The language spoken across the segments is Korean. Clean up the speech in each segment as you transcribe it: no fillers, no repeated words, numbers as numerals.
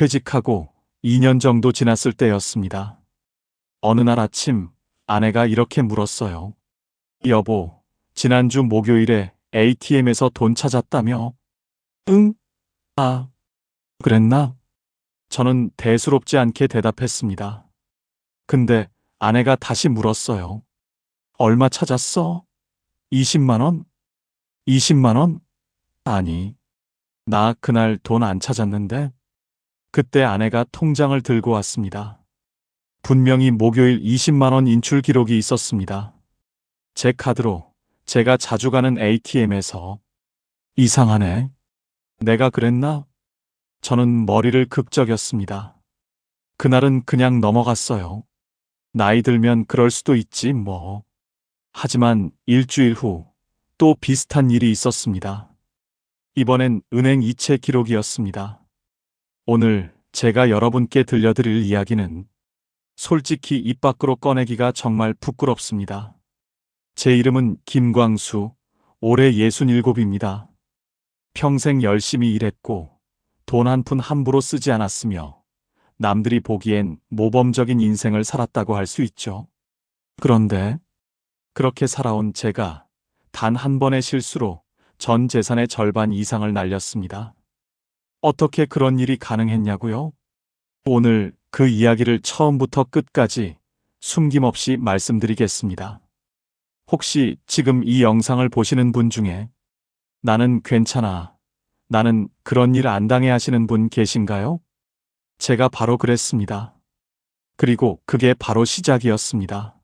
퇴직하고 2년 정도 지났을 때였습니다. 어느 날 아침 아내가 이렇게 물었어요. 여보, 지난주 목요일에 ATM에서 돈 찾았다며? 응? 아, 그랬나? 저는 대수롭지 않게 대답했습니다. 근데 아내가 다시 물었어요. 얼마 찾았어? 20만 원? 20만 원? 아니, 나 그날 돈 안 찾았는데? 그때 아내가 통장을 들고 왔습니다. 분명히 목요일 20만 원 인출 기록이 있었습니다. 제 카드로 제가 자주 가는 ATM에서. 이상하네. 내가 그랬나? 저는 머리를 극적였습니다. 그날은 그냥 넘어갔어요. 나이 들면 그럴 수도 있지 뭐. 하지만 일주일 후 또 비슷한 일이 있었습니다. 이번엔 은행 이체 기록이었습니다. 오늘 제가 여러분께 들려드릴 이야기는 솔직히 입 밖으로 꺼내기가 정말 부끄럽습니다. 제 이름은 김광수, 올해 67입니다. 평생 열심히 일했고 돈 한 푼 함부로 쓰지 않았으며 남들이 보기엔 모범적인 인생을 살았다고 할 수 있죠. 그런데 그렇게 살아온 제가 단 한 번의 실수로 전 재산의 절반 이상을 날렸습니다. 어떻게 그런 일이 가능했냐고요? 오늘 그 이야기를 처음부터 끝까지 숨김없이 말씀드리겠습니다. 혹시 지금 이 영상을 보시는 분 중에 나는 괜찮아, 나는 그런 일 안 당해 하시는 분 계신가요? 제가 바로 그랬습니다. 그리고 그게 바로 시작이었습니다.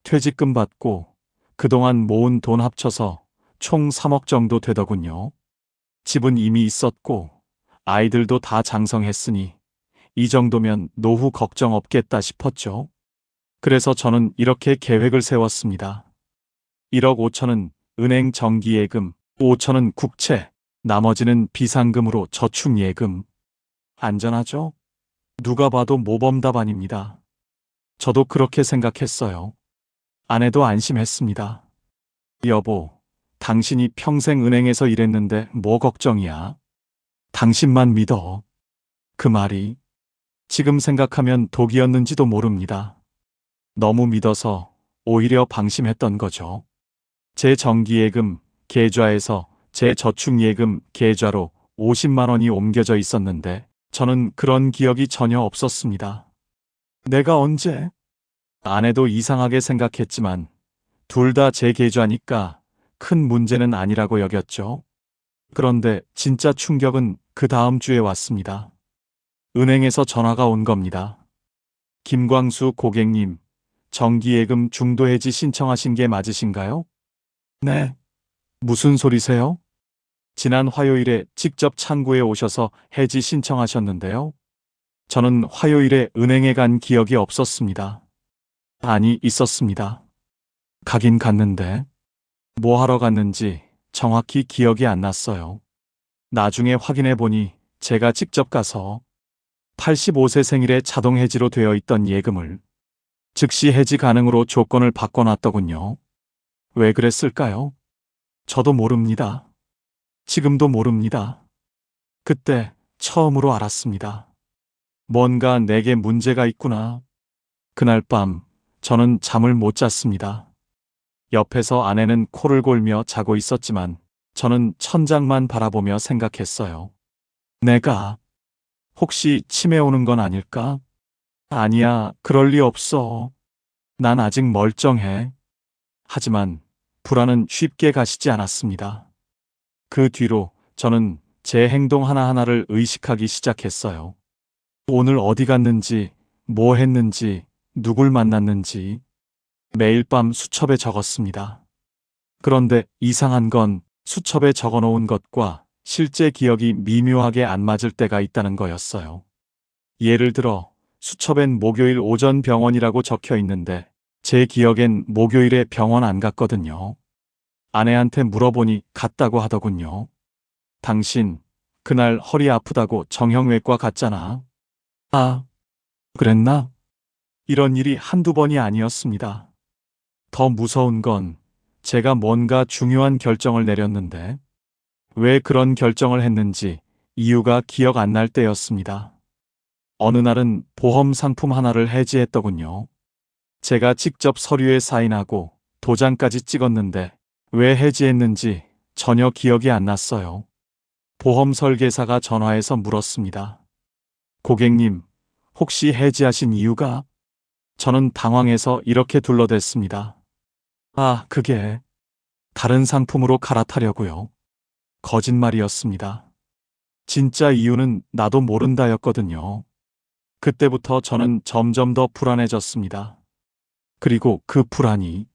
퇴직금 받고 그동안 모은 돈 합쳐서 총 3억 정도 되더군요. 집은 이미 있었고 아이들도 다 장성했으니 이 정도면 노후 걱정 없겠다 싶었죠. 그래서 저는 이렇게 계획을 세웠습니다. 1억 5천은 은행 정기예금, 5천은 국채, 나머지는 비상금으로 저축예금. 안전하죠? 누가 봐도 모범 답안입니다. 저도 그렇게 생각했어요. 아내도 안심했습니다. 여보, 당신이 평생 은행에서 일했는데 뭐 걱정이야? 당신만 믿어. 그 말이 지금 생각하면 독이었는지도 모릅니다. 너무 믿어서 오히려 방심했던 거죠. 제 정기예금 계좌에서 제 저축예금 계좌로 50만 원이 옮겨져 있었는데 저는 그런 기억이 전혀 없었습니다. 내가 언제? 아내도 이상하게 생각했지만 둘 다 제 계좌니까 큰 문제는 아니라고 여겼죠. 그런데 진짜 충격은 그 다음 주에 왔습니다. 은행에서 전화가 온 겁니다. 김광수 고객님, 정기예금 중도해지 신청하신 게 맞으신가요? 네. 무슨 소리세요? 지난 화요일에 직접 창구에 오셔서 해지 신청하셨는데요. 저는 화요일에 은행에 간 기억이 없었습니다. 아니, 있었습니다. 가긴 갔는데 뭐 하러 갔는지 정확히 기억이 안 났어요. 나중에 확인해 보니 제가 직접 가서 85세 생일에 자동 해지로 되어 있던 예금을 즉시 해지 가능으로 조건을 바꿔놨더군요. 왜 그랬을까요? 저도 모릅니다. 지금도 모릅니다. 그때 처음으로 알았습니다. 뭔가 내게 문제가 있구나. 그날 밤 저는 잠을 못 잤습니다. 옆에서 아내는 코를 골며 자고 있었지만 저는 천장만 바라보며 생각했어요. 내가 혹시 치매 오는 건 아닐까? 아니야, 그럴 리 없어. 난 아직 멀쩡해. 하지만 불안은 쉽게 가시지 않았습니다. 그 뒤로 저는 제 행동 하나하나를 의식하기 시작했어요. 오늘 어디 갔는지, 뭐 했는지, 누굴 만났는지 매일 밤 수첩에 적었습니다. 그런데 이상한 건 수첩에 적어놓은 것과 실제 기억이 미묘하게 안 맞을 때가 있다는 거였어요. 예를 들어 수첩엔 목요일 오전 병원이라고 적혀 있는데 제 기억엔 목요일에 병원 안 갔거든요. 아내한테 물어보니 갔다고 하더군요. 당신 그날 허리 아프다고 정형외과 갔잖아. 아, 그랬나? 이런 일이 한두 번이 아니었습니다. 더 무서운 건 제가 뭔가 중요한 결정을 내렸는데 왜 그런 결정을 했는지 이유가 기억 안 날 때였습니다. 어느 날은 보험 상품 하나를 해지했더군요. 제가 직접 서류에 사인하고 도장까지 찍었는데 왜 해지했는지 전혀 기억이 안 났어요. 보험 설계사가 전화해서 물었습니다. 고객님, 혹시 해지하신 이유가? 저는 당황해서 이렇게 둘러댔습니다. 아, 그게 다른 상품으로 갈아타려고요. 거짓말이었습니다. 진짜 이유는 나도 모른다였거든요. 그때부터 저는 점점 더 불안해졌습니다. 그리고 그 불안이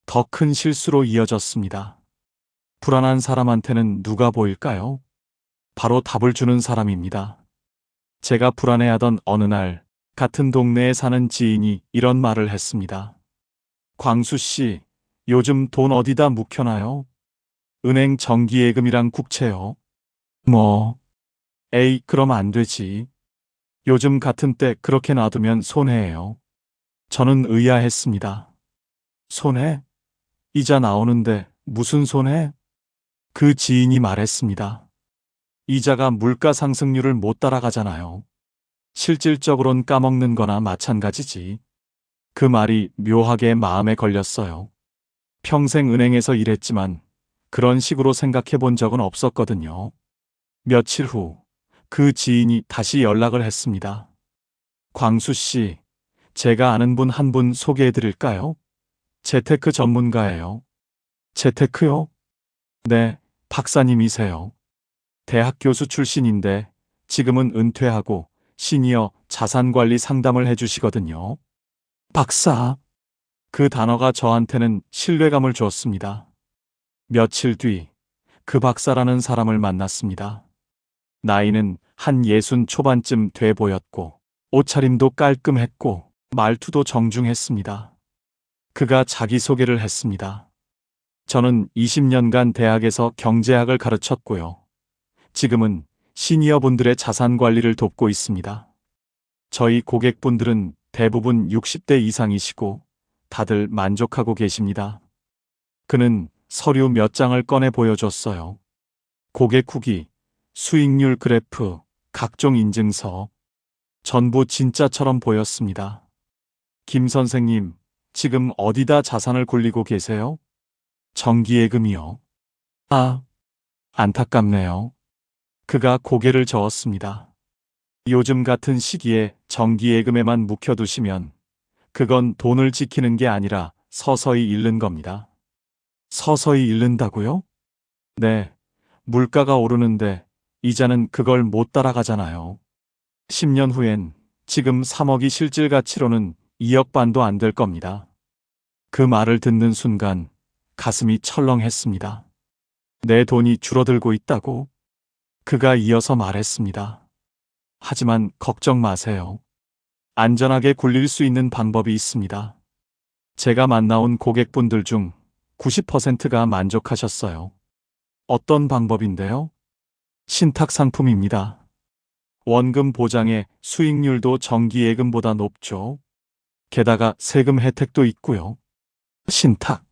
더 큰 실수로 이어졌습니다. 불안한 사람한테는 누가 보일까요? 바로 답을 주는 사람입니다. 제가 불안해하던 어느 날, 같은 동네에 사는 지인이 이런 말을 했습니다. 광수 씨, 요즘 돈 어디다 묵혀놔요? 은행 정기예금이랑 국채요. 뭐, 에이, 그럼 안 되지. 요즘 같은 때 그렇게 놔두면 손해예요. 저는 의아했습니다. 손해? 이자 나오는데 무슨 손해? 그 지인이 말했습니다. 이자가 물가 상승률을 못 따라가잖아요. 실질적으론 까먹는 거나 마찬가지지. 그 말이 묘하게 마음에 걸렸어요. 평생 은행에서 일했지만 그런 식으로 생각해 본 적은 없었거든요. 며칠 후, 그 지인이 다시 연락을 했습니다. 광수 씨, 제가 아는 분 한 분 소개해 드릴까요? 재테크 전문가예요. 재테크요? 네, 박사님이세요. 대학 교수 출신인데 지금은 은퇴하고 시니어 자산관리 상담을 해주시거든요. 박사. 그 단어가 저한테는 신뢰감을 주었습니다. 며칠 뒤, 그 박사라는 사람을 만났습니다. 나이는 한 60 초반쯤 돼 보였고, 옷차림도 깔끔했고, 말투도 정중했습니다. 그가 자기소개를 했습니다. 저는 20년간 대학에서 경제학을 가르쳤고요. 지금은 시니어분들의 자산 관리를 돕고 있습니다. 저희 고객분들은 대부분 60대 이상이시고 다들 만족하고 계십니다. 그는 서류 몇 장을 꺼내 보여줬어요. 고객 후기, 수익률 그래프, 각종 인증서. 전부 진짜처럼 보였습니다. 김 선생님, 지금 어디다 자산을 굴리고 계세요? 정기예금이요. 아, 안타깝네요. 그가 고개를 저었습니다. 요즘 같은 시기에 정기예금에만 묵혀두시면 그건 돈을 지키는 게 아니라 서서히 잃는 겁니다. 서서히 잃는다고요? 네, 물가가 오르는데 이자는 그걸 못 따라가잖아요. 10년 후엔 지금 3억이 실질 가치로는 2억 반도 안 될 겁니다. 그 말을 듣는 순간 가슴이 철렁했습니다. 내 돈이 줄어들고 있다고? 그가 이어서 말했습니다. 하지만 걱정 마세요. 안전하게 굴릴 수 있는 방법이 있습니다. 제가 만나온 고객분들 중 90%가 만족하셨어요. 어떤 방법인데요? 신탁 상품입니다. 원금 보장에 수익률도 정기예금보다 높죠. 게다가 세금 혜택도 있고요. 신탁.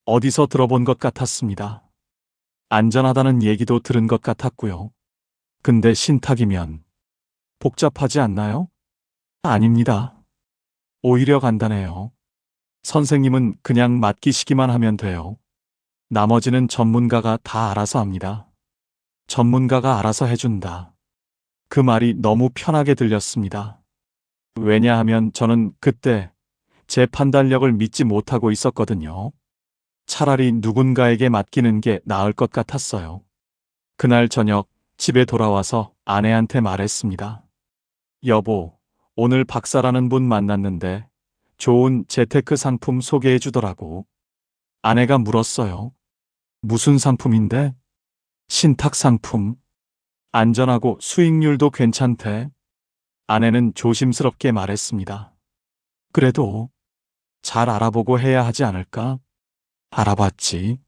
어디서 들어본 것 같았습니다. 안전하다는 얘기도 들은 것 같았고요. 근데 신탁이면 복잡하지 않나요? 아닙니다. 오히려 간단해요. 선생님은 그냥 맡기시기만 하면 돼요. 나머지는 전문가가 다 알아서 합니다. 전문가가 알아서 해준다. 그 말이 너무 편하게 들렸습니다. 왜냐하면 저는 그때 제 판단력을 믿지 못하고 있었거든요. 차라리 누군가에게 맡기는 게 나을 것 같았어요. 그날 저녁 집에 돌아와서 아내한테 말했습니다. 여보, 오늘 박사라는 분 만났는데 좋은 재테크 상품 소개해 주더라고. 아내가 물었어요. 무슨 상품인데? 신탁 상품. 안전하고 수익률도 괜찮대. 아내는 조심스럽게 말했습니다. 그래도 잘 알아보고 해야 하지 않을까? 알아봤지.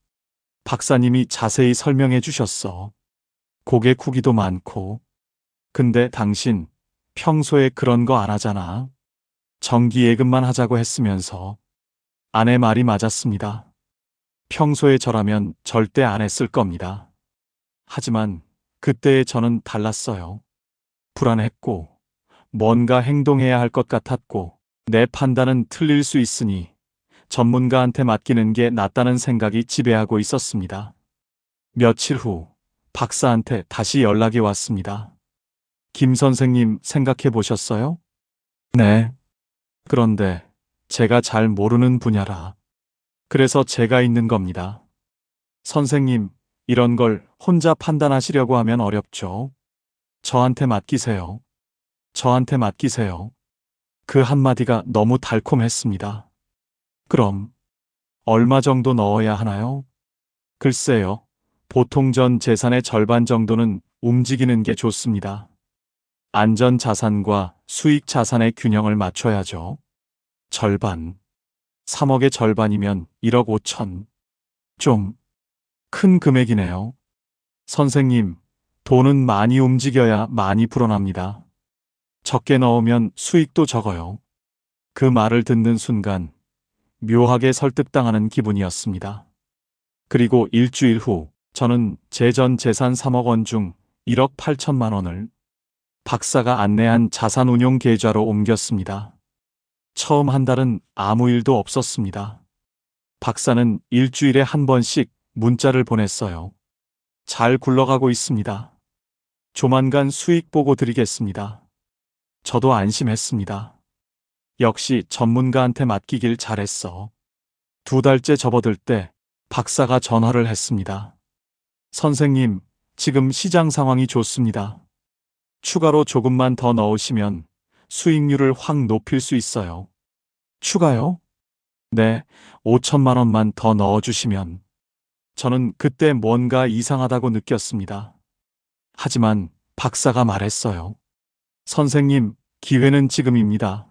박사님이 자세히 설명해 주셨어. 고객 후기도 많고. 근데 당신 평소에 그런 거 안 하잖아. 정기예금만 하자고 했으면서. 아내 말이 맞았습니다. 평소에 저라면 절대 안 했을 겁니다. 하지만 그때의 저는 달랐어요. 불안했고 뭔가 행동해야 할 것 같았고 내 판단은 틀릴 수 있으니 전문가한테 맡기는 게 낫다는 생각이 지배하고 있었습니다. 며칠 후 박사한테 다시 연락이 왔습니다. 김 선생님 생각해 보셨어요? 네. 그런데 제가 잘 모르는 분야라. 그래서 제가 있는 겁니다. 선생님, 이런 걸 혼자 판단하시려고 하면 어렵죠. 저한테 맡기세요. 저한테 맡기세요. 그 한마디가 너무 달콤했습니다. 그럼 얼마 정도 넣어야 하나요? 글쎄요. 보통 전 재산의 절반 정도는 움직이는 게 좋습니다. 안전 자산과 수익 자산의 균형을 맞춰야죠. 절반. 3억의 절반이면 1억 5천. 좀 큰 금액이네요. 선생님, 돈은 많이 움직여야 많이 불어납니다. 적게 넣으면 수익도 적어요. 그 말을 듣는 순간 묘하게 설득당하는 기분이었습니다. 그리고 일주일 후 저는 제 전 재산 3억 원 중 1억 8천만 원을 박사가 안내한 자산운용 계좌로 옮겼습니다. 처음 한 달은 아무 일도 없었습니다. 박사는 일주일에 한 번씩 문자를 보냈어요. 잘 굴러가고 있습니다. 조만간 수익 보고 드리겠습니다. 저도 안심했습니다. 역시 전문가한테 맡기길 잘했어. 2달째 접어들 때 박사가 전화를 했습니다. 선생님, 지금 시장 상황이 좋습니다. 추가로 조금만 더 넣으시면 수익률을 확 높일 수 있어요. 추가요? 네, 5천만 원만 더 넣어주시면. 저는 그때 뭔가 이상하다고 느꼈습니다. 하지만 박사가 말했어요. 선생님, 기회는 지금입니다.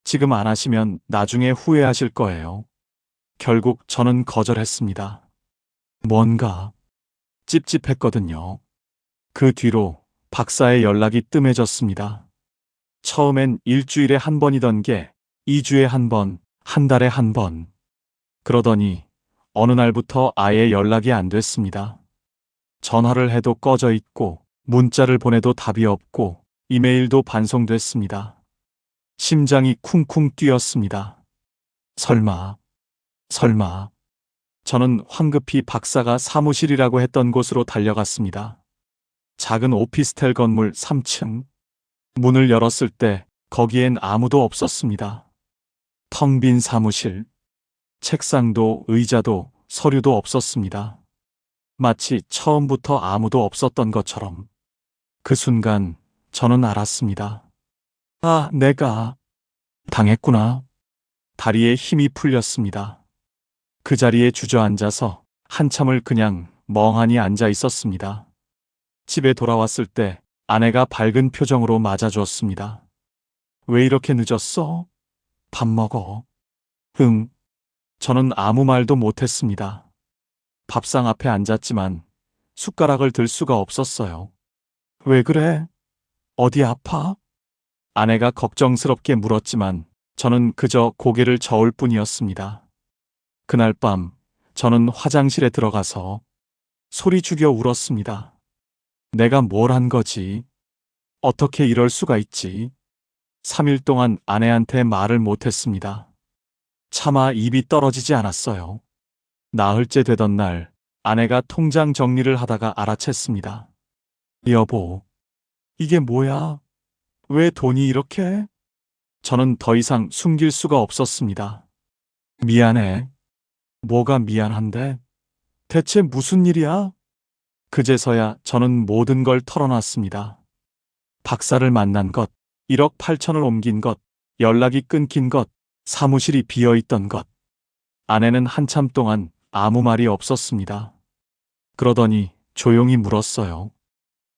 지금 안 하시면 나중에 후회하실 거예요. 결국 저는 거절했습니다. 뭔가 찝찝했거든요. 그 뒤로 박사의 연락이 뜸해졌습니다. 처음엔 일주일에 한 번이던 게 2주에 한 번, 한 달에 한 번. 그러더니 어느 날부터 아예 연락이 안 됐습니다. 전화를 해도 꺼져 있고 문자를 보내도 답이 없고 이메일도 반송됐습니다. 심장이 쿵쿵 뛰었습니다. 설마. 저는 황급히 박사가 사무실이라고 했던 곳으로 달려갔습니다. 작은 오피스텔 건물 3층. 문을 열었을 때 거기엔 아무도 없었습니다. 텅 빈 사무실. 책상도 의자도 서류도 없었습니다. 마치 처음부터 아무도 없었던 것처럼. 그 순간 저는 알았습니다. 아, 내가 당했구나. 다리에 힘이 풀렸습니다. 그 자리에 주저앉아서 한참을 그냥 멍하니 앉아 있었습니다. 집에 돌아왔을 때 아내가 밝은 표정으로 맞아주었습니다. 왜 이렇게 늦었어? 밥 먹어. 응. 저는 아무 말도 못했습니다. 밥상 앞에 앉았지만 숟가락을 들 수가 없었어요. 왜 그래? 어디 아파? 아내가 걱정스럽게 물었지만 저는 그저 고개를 저을 뿐이었습니다. 그날 밤 저는 화장실에 들어가서 소리 죽여 울었습니다. 내가 뭘 한 거지? 어떻게 이럴 수가 있지? 3일 동안 아내한테 말을 못했습니다. 차마 입이 떨어지지 않았어요. 나흘째 되던 날 아내가 통장 정리를 하다가 알아챘습니다. 여보, 이게 뭐야? 왜 돈이 이렇게? 저는 더 이상 숨길 수가 없었습니다. 미안해. 뭐가 미안한데? 대체 무슨 일이야? 그제서야 저는 모든 걸 털어놨습니다. 박사를 만난 것, 1억 8천을 옮긴 것, 연락이 끊긴 것, 사무실이 비어있던 것. 아내는 한참 동안 아무 말이 없었습니다. 그러더니 조용히 물었어요.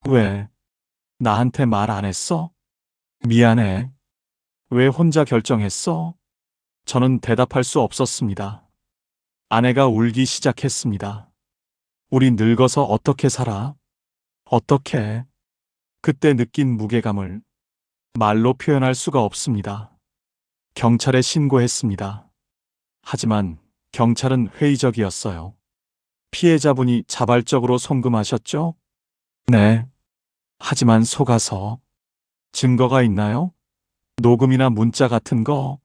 왜? 나한테 말 안 했어? 미안해. 왜 혼자 결정했어? 저는 대답할 수 없었습니다. 아내가 울기 시작했습니다. 우리 늙어서 어떻게 살아? 어떻게? 그때 느낀 무게감을 말로 표현할 수가 없습니다. 경찰에 신고했습니다. 하지만 경찰은 회의적이었어요. 피해자분이 자발적으로 송금하셨죠? 네. 하지만 속아서 증거가 있나요? 녹음이나 문자 같은 거?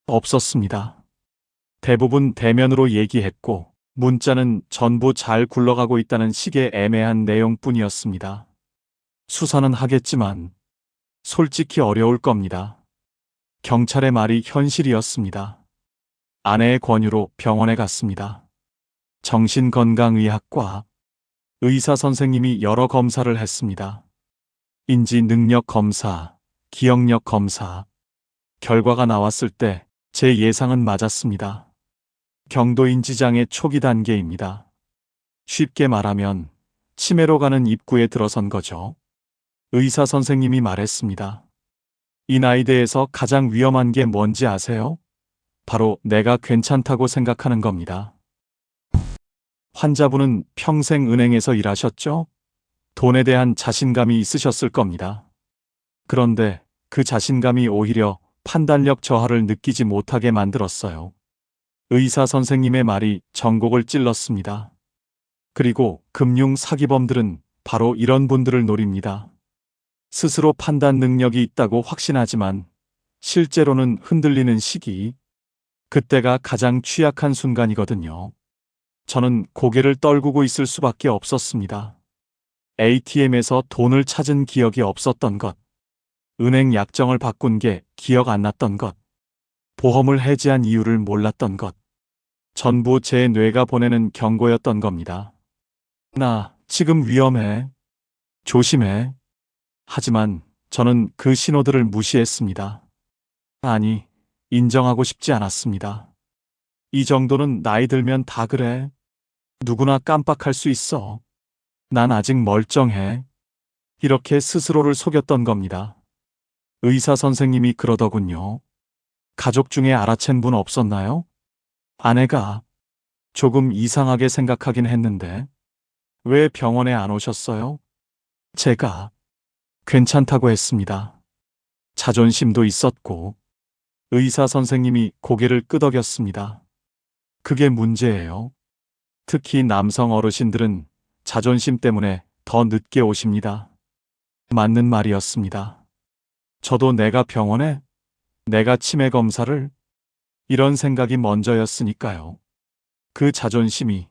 없었습니다. 대부분 대면으로 얘기했고, 문자는 전부 잘 굴러가고 있다는 식의 애매한 내용뿐이었습니다. 수사는 하겠지만, 솔직히 어려울 겁니다. 경찰의 말이 현실이었습니다. 아내의 권유로 병원에 갔습니다. 정신건강의학과 의사 선생님이 여러 검사를 했습니다. 인지 능력 검사, 기억력 검사. 결과가 나왔을 때 제 예상은 맞았습니다. 경도인지장애 초기 단계입니다. 쉽게 말하면 치매로 가는 입구에 들어선 거죠. 의사 선생님이 말했습니다. 이 나이대에서 가장 위험한 게 뭔지 아세요? 바로 내가 괜찮다고 생각하는 겁니다. 환자분은 평생 은행에서 일하셨죠? 돈에 대한 자신감이 있으셨을 겁니다. 그런데 그 자신감이 오히려 판단력 저하를 느끼지 못하게 만들었어요. 의사 선생님의 말이 전곡을 찔렀습니다. 그리고 금융 사기범들은 바로 이런 분들을 노립니다. 스스로 판단 능력이 있다고 확신하지만 실제로는 흔들리는 시기, 그때가 가장 취약한 순간이거든요. 저는 고개를 떨구고 있을 수밖에 없었습니다. ATM에서 돈을 찾은 기억이 없었던 것, 은행 약정을 바꾼 게 기억 안 났던 것, 보험을 해지한 이유를 몰랐던 것, 전부 제 뇌가 보내는 경고였던 겁니다. 나 지금 위험해. 조심해. 하지만 저는 그 신호들을 무시했습니다. 아니, 인정하고 싶지 않았습니다. 이 정도는 나이 들면 다 그래. 누구나 깜빡할 수 있어. 난 아직 멀쩡해. 이렇게 스스로를 속였던 겁니다. 의사 선생님이 그러더군요. 가족 중에 알아챈 분 없었나요? 아내가 조금 이상하게 생각하긴 했는데 왜 병원에 안 오셨어요? 제가 괜찮다고 했습니다. 자존심도 있었고 의사 선생님이 고개를 끄덕였습니다. 그게 문제예요. 특히 남성 어르신들은 자존심 때문에 더 늦게 오십니다. 맞는 말이었습니다. 저도 내가 병원에, 내가 치매 검사를, 이런 생각이 먼저였으니까요. 그 자존심이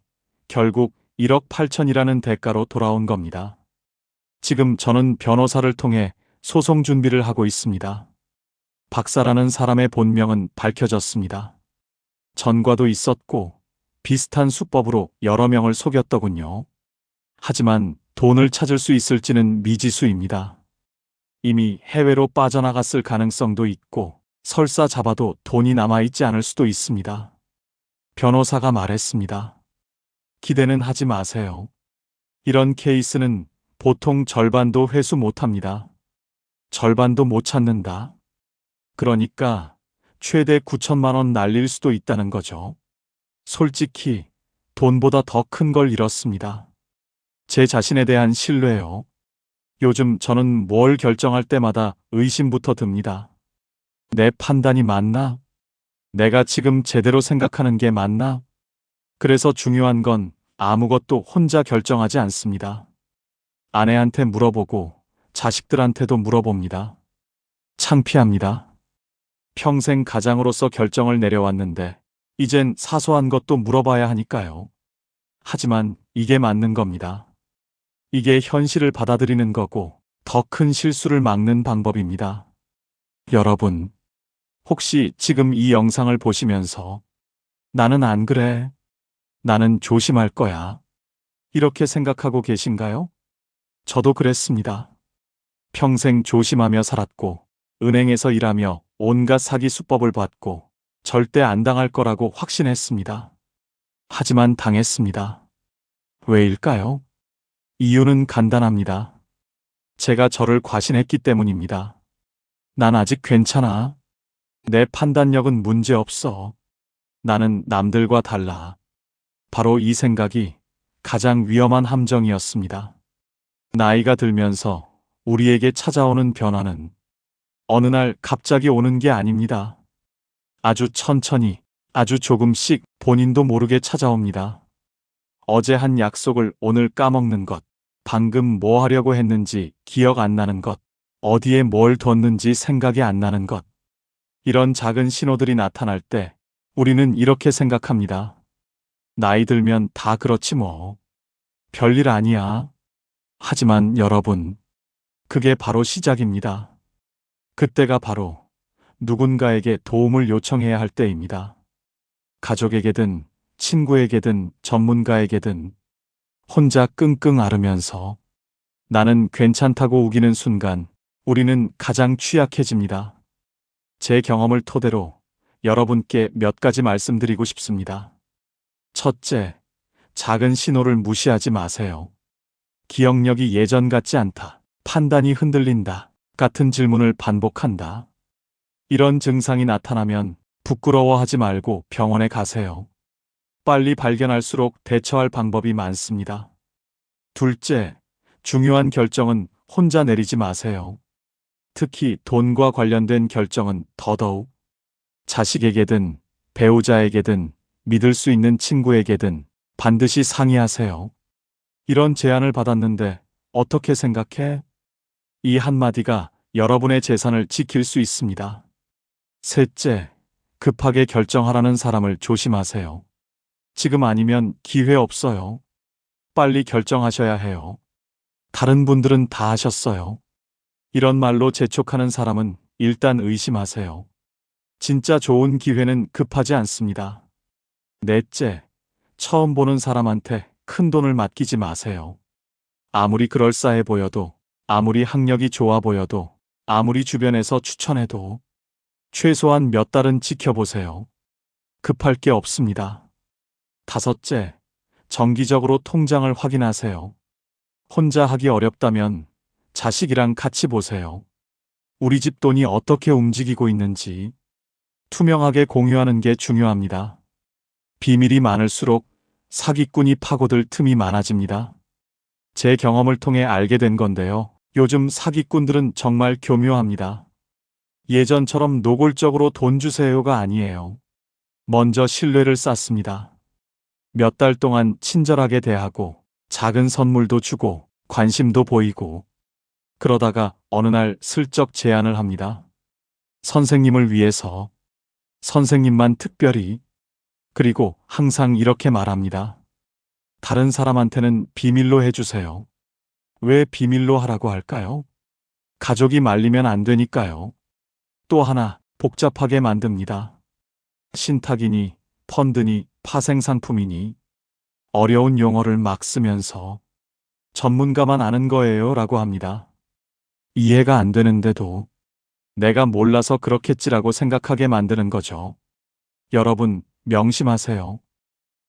결국 1억 8천이라는 대가로 돌아온 겁니다. 지금 저는 변호사를 통해 소송 준비를 하고 있습니다. 박사라는 사람의 본명은 밝혀졌습니다. 전과도 있었고 비슷한 수법으로 여러 명을 속였더군요. 하지만 돈을 찾을 수 있을지는 미지수입니다. 이미 해외로 빠져나갔을 가능성도 있고 설사 잡아도 돈이 남아있지 않을 수도 있습니다. 변호사가 말했습니다. 기대는 하지 마세요. 이런 케이스는 보통 절반도 회수 못합니다. 절반도 못 찾는다. 그러니까 최대 9천만 원 날릴 수도 있다는 거죠. 솔직히 돈보다 더 큰 걸 잃었습니다. 제 자신에 대한 신뢰요. 요즘 저는 뭘 결정할 때마다 의심부터 듭니다. 내 판단이 맞나? 내가 지금 제대로 생각하는 게 맞나? 그래서 중요한 건 아무것도 혼자 결정하지 않습니다. 아내한테 물어보고 자식들한테도 물어봅니다. 창피합니다. 평생 가장으로서 결정을 내려왔는데 이젠 사소한 것도 물어봐야 하니까요. 하지만 이게 맞는 겁니다. 이게 현실을 받아들이는 거고 더 큰 실수를 막는 방법입니다. 여러분, 혹시 지금 이 영상을 보시면서 나는 안 그래. 나는 조심할 거야. 이렇게 생각하고 계신가요? 저도 그랬습니다. 평생 조심하며 살았고 은행에서 일하며 온갖 사기 수법을 봤고 절대 안 당할 거라고 확신했습니다. 하지만 당했습니다. 왜일까요? 이유는 간단합니다. 제가 저를 과신했기 때문입니다. 난 아직 괜찮아. 내 판단력은 문제없어. 나는 남들과 달라. 바로 이 생각이 가장 위험한 함정이었습니다. 나이가 들면서 우리에게 찾아오는 변화는 어느 날 갑자기 오는 게 아닙니다. 아주 천천히, 아주 조금씩 본인도 모르게 찾아옵니다. 어제 한 약속을 오늘 까먹는 것, 방금 뭐 하려고 했는지 기억 안 나는 것, 어디에 뭘 뒀는지 생각이 안 나는 것. 이런 작은 신호들이 나타날 때 우리는 이렇게 생각합니다. 나이 들면 다 그렇지 뭐. 별일 아니야. 하지만 여러분, 그게 바로 시작입니다. 그때가 바로 누군가에게 도움을 요청해야 할 때입니다. 가족에게든 친구에게든 전문가에게든 혼자 끙끙 앓으면서 나는 괜찮다고 우기는 순간 우리는 가장 취약해집니다. 제 경험을 토대로 여러분께 몇 가지 말씀드리고 싶습니다. 첫째, 작은 신호를 무시하지 마세요. 기억력이 예전 같지 않다. 판단이 흔들린다. 같은 질문을 반복한다. 이런 증상이 나타나면 부끄러워하지 말고 병원에 가세요. 빨리 발견할수록 대처할 방법이 많습니다. 둘째, 중요한 결정은 혼자 내리지 마세요. 특히 돈과 관련된 결정은 더더욱 자식에게든 배우자에게든 믿을 수 있는 친구에게든 반드시 상의하세요. 이런 제안을 받았는데 어떻게 생각해? 이 한마디가 여러분의 재산을 지킬 수 있습니다. 셋째, 급하게 결정하라는 사람을 조심하세요. 지금 아니면 기회 없어요. 빨리 결정하셔야 해요. 다른 분들은 다 하셨어요. 이런 말로 재촉하는 사람은 일단 의심하세요. 진짜 좋은 기회는 급하지 않습니다. 넷째, 처음 보는 사람한테 큰 돈을 맡기지 마세요. 아무리 그럴싸해 보여도, 아무리 학력이 좋아 보여도, 아무리 주변에서 추천해도 최소한 몇 달은 지켜보세요. 급할 게 없습니다. 다섯째, 정기적으로 통장을 확인하세요. 혼자 하기 어렵다면 자식이랑 같이 보세요. 우리 집 돈이 어떻게 움직이고 있는지 투명하게 공유하는 게 중요합니다. 비밀이 많을수록 사기꾼이 파고들 틈이 많아집니다. 제 경험을 통해 알게 된 건데요. 요즘 사기꾼들은 정말 교묘합니다. 예전처럼 노골적으로 돈 주세요가 아니에요. 먼저 신뢰를 쌓습니다. 몇 달 동안 친절하게 대하고 작은 선물도 주고 관심도 보이고 그러다가 어느 날 슬쩍 제안을 합니다. 선생님을 위해서, 선생님만 특별히, 그리고 항상 이렇게 말합니다. 다른 사람한테는 비밀로 해주세요. 왜 비밀로 하라고 할까요? 가족이 말리면 안 되니까요. 또 하나 복잡하게 만듭니다. 신탁이니 펀드니 파생상품이니 어려운 용어를 막 쓰면서 전문가만 아는 거예요 라고 합니다. 이해가 안 되는데도 내가 몰라서 그렇겠지라고 생각하게 만드는 거죠. 여러분, 명심하세요.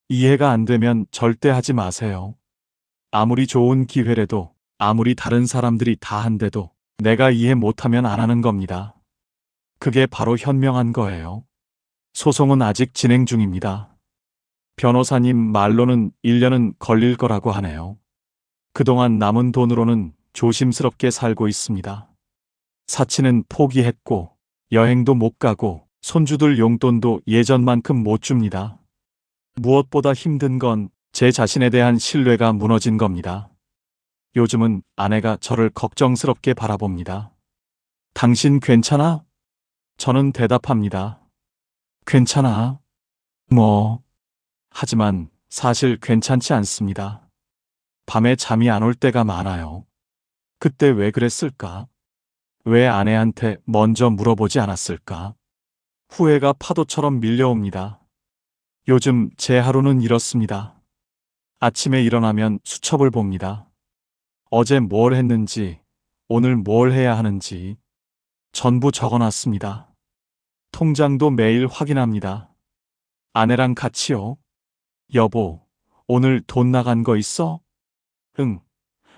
이해가 안 되면 절대 하지 마세요. 아무리 좋은 기회래도, 아무리 다른 사람들이 다 한데도 내가 이해 못하면 안 하는 겁니다. 그게 바로 현명한 거예요. 소송은 아직 진행 중입니다. 변호사님 말로는 1년은 걸릴 거라고 하네요. 그동안 남은 돈으로는 조심스럽게 살고 있습니다. 사치는 포기했고, 여행도 못 가고, 손주들 용돈도 예전만큼 못 줍니다. 무엇보다 힘든 건 제 자신에 대한 신뢰가 무너진 겁니다. 요즘은 아내가 저를 걱정스럽게 바라봅니다. 당신 괜찮아? 저는 대답합니다. 괜찮아. 뭐. 하지만 사실 괜찮지 않습니다. 밤에 잠이 안 올 때가 많아요. 그때 왜 그랬을까? 왜 아내한테 먼저 물어보지 않았을까? 후회가 파도처럼 밀려옵니다. 요즘 제 하루는 이렇습니다. 아침에 일어나면 수첩을 봅니다. 어제 뭘 했는지, 오늘 뭘 해야 하는지 전부 적어놨습니다. 통장도 매일 확인합니다. 아내랑 같이요. 여보, 오늘 돈 나간 거 있어? 응,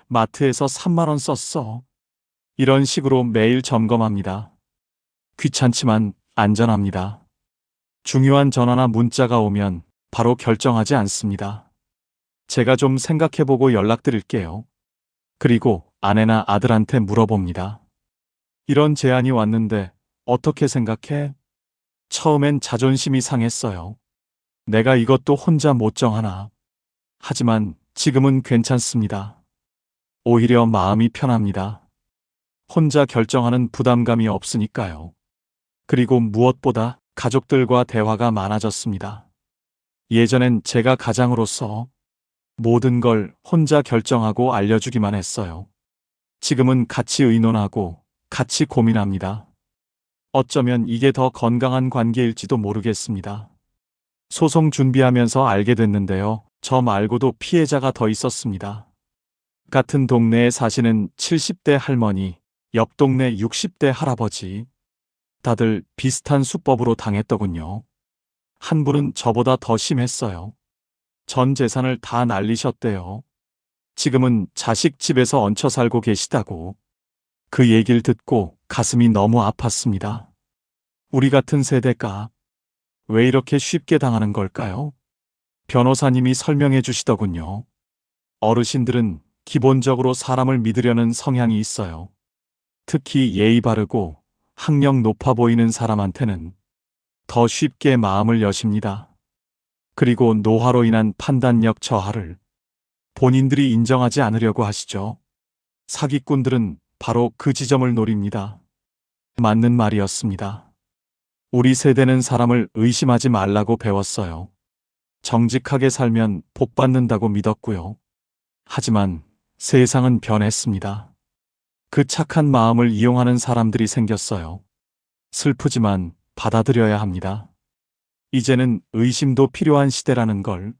마트에서 3만 원 썼어. 이런 식으로 매일 점검합니다. 귀찮지만 안전합니다. 중요한 전화나 문자가 오면 바로 결정하지 않습니다. 제가 좀 생각해보고 연락드릴게요. 그리고 아내나 아들한테 물어봅니다. 이런 제안이 왔는데 어떻게 생각해? 처음엔 자존심이 상했어요. 내가 이것도 혼자 못 정하나. 하지만 지금은 괜찮습니다. 오히려 마음이 편합니다. 혼자 결정하는 부담감이 없으니까요. 그리고 무엇보다 가족들과 대화가 많아졌습니다. 예전엔 제가 가장으로서 모든 걸 혼자 결정하고 알려주기만 했어요. 지금은 같이 의논하고 같이 고민합니다. 어쩌면 이게 더 건강한 관계일지도 모르겠습니다. 소송 준비하면서 알게 됐는데요. 저 말고도 피해자가 더 있었습니다. 같은 동네에 사시는 70대 할머니, 옆 동네 60대 할아버지. 다들 비슷한 수법으로 당했더군요. 한 분은 저보다 더 심했어요. 전 재산을 다 날리셨대요. 지금은 자식 집에서 얹혀 살고 계시다고. 그 얘기를 듣고 가슴이 너무 아팠습니다. 우리 같은 세대가 왜 이렇게 쉽게 당하는 걸까요? 변호사님이 설명해 주시더군요. 어르신들은 기본적으로 사람을 믿으려는 성향이 있어요. 특히 예의 바르고 학력 높아 보이는 사람한테는 더 쉽게 마음을 여십니다. 그리고 노화로 인한 판단력 저하를 본인들이 인정하지 않으려고 하시죠. 사기꾼들은 바로 그 지점을 노립니다. 맞는 말이었습니다. 우리 세대는 사람을 의심하지 말라고 배웠어요. 정직하게 살면 복 받는다고 믿었고요. 하지만 세상은 변했습니다. 그 착한 마음을 이용하는 사람들이 생겼어요. 슬프지만 받아들여야 합니다. 이제는 의심도 필요한 시대라는 걸.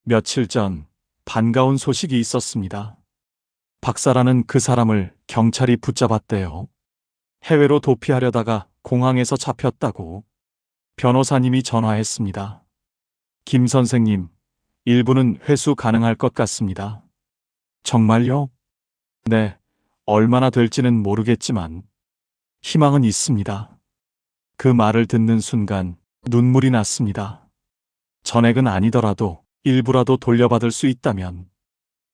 며칠 전 반가운 소식이 있었습니다. 박사라는 그 사람을 경찰이 붙잡았대요. 해외로 도피하려다가 공항에서 잡혔다고. 변호사님이 전화했습니다. 김 선생님, 일부는 회수 가능할 것 같습니다. 정말요? 네, 얼마나 될지는 모르겠지만 희망은 있습니다. 그 말을 듣는 순간 눈물이 났습니다. 전액은 아니더라도 일부라도 돌려받을 수 있다면.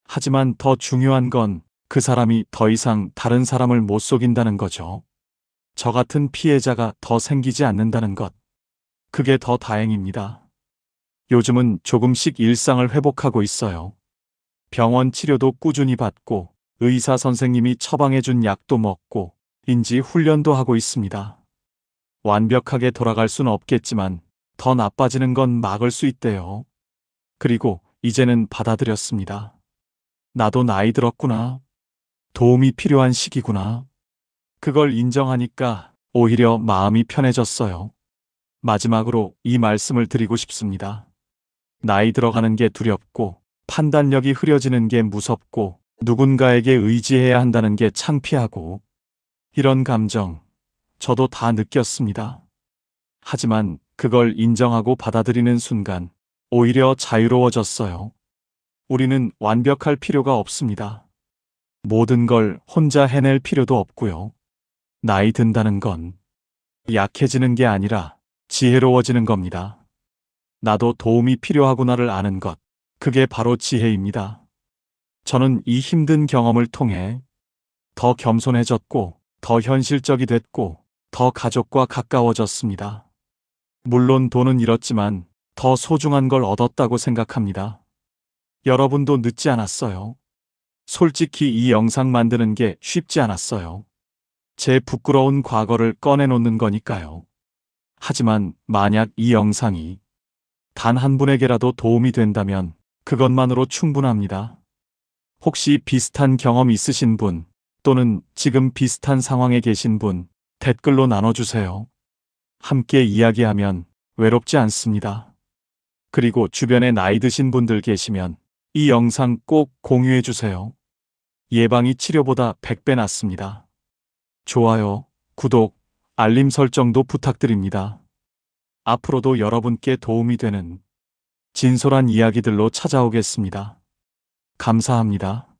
하지만 더 중요한 건 그 사람이 더 이상 다른 사람을 못 속인다는 거죠. 저 같은 피해자가 더 생기지 않는다는 것. 그게 더 다행입니다. 요즘은 조금씩 일상을 회복하고 있어요. 병원 치료도 꾸준히 받고 의사 선생님이 처방해준 약도 먹고 인지 훈련도 하고 있습니다. 완벽하게 돌아갈 수는 없겠지만 더 나빠지는 건 막을 수 있대요. 그리고 이제는 받아들였습니다. 나도 나이 들었구나. 도움이 필요한 시기구나. 그걸 인정하니까 오히려 마음이 편해졌어요. 마지막으로 이 말씀을 드리고 싶습니다. 나이 들어가는 게 두렵고 판단력이 흐려지는 게 무섭고 누군가에게 의지해야 한다는 게 창피하고 이런 감정 저도 다 느꼈습니다. 하지만 그걸 인정하고 받아들이는 순간 오히려 자유로워졌어요. 우리는 완벽할 필요가 없습니다. 모든 걸 혼자 해낼 필요도 없고요. 나이 든다는 건 약해지는 게 아니라 지혜로워지는 겁니다. 나도 도움이 필요하구나를 아는 것, 그게 바로 지혜입니다. 저는 이 힘든 경험을 통해 더 겸손해졌고, 더 현실적이 됐고, 더 가족과 가까워졌습니다. 물론 돈은 잃었지만 더 소중한 걸 얻었다고 생각합니다. 여러분도 늦지 않았어요. 솔직히 이 영상 만드는 게 쉽지 않았어요. 제 부끄러운 과거를 꺼내놓는 거니까요. 하지만 만약 이 영상이 단 한 분에게라도 도움이 된다면 그것만으로 충분합니다. 혹시 비슷한 경험 있으신 분 또는 지금 비슷한 상황에 계신 분 댓글로 나눠주세요. 함께 이야기하면 외롭지 않습니다. 그리고 주변에 나이 드신 분들 계시면 이 영상 꼭 공유해주세요. 예방이 치료보다 100배 낫습니다. 좋아요, 구독, 알림 설정도 부탁드립니다. 앞으로도 여러분께 도움이 되는 진솔한 이야기들로 찾아오겠습니다. 감사합니다.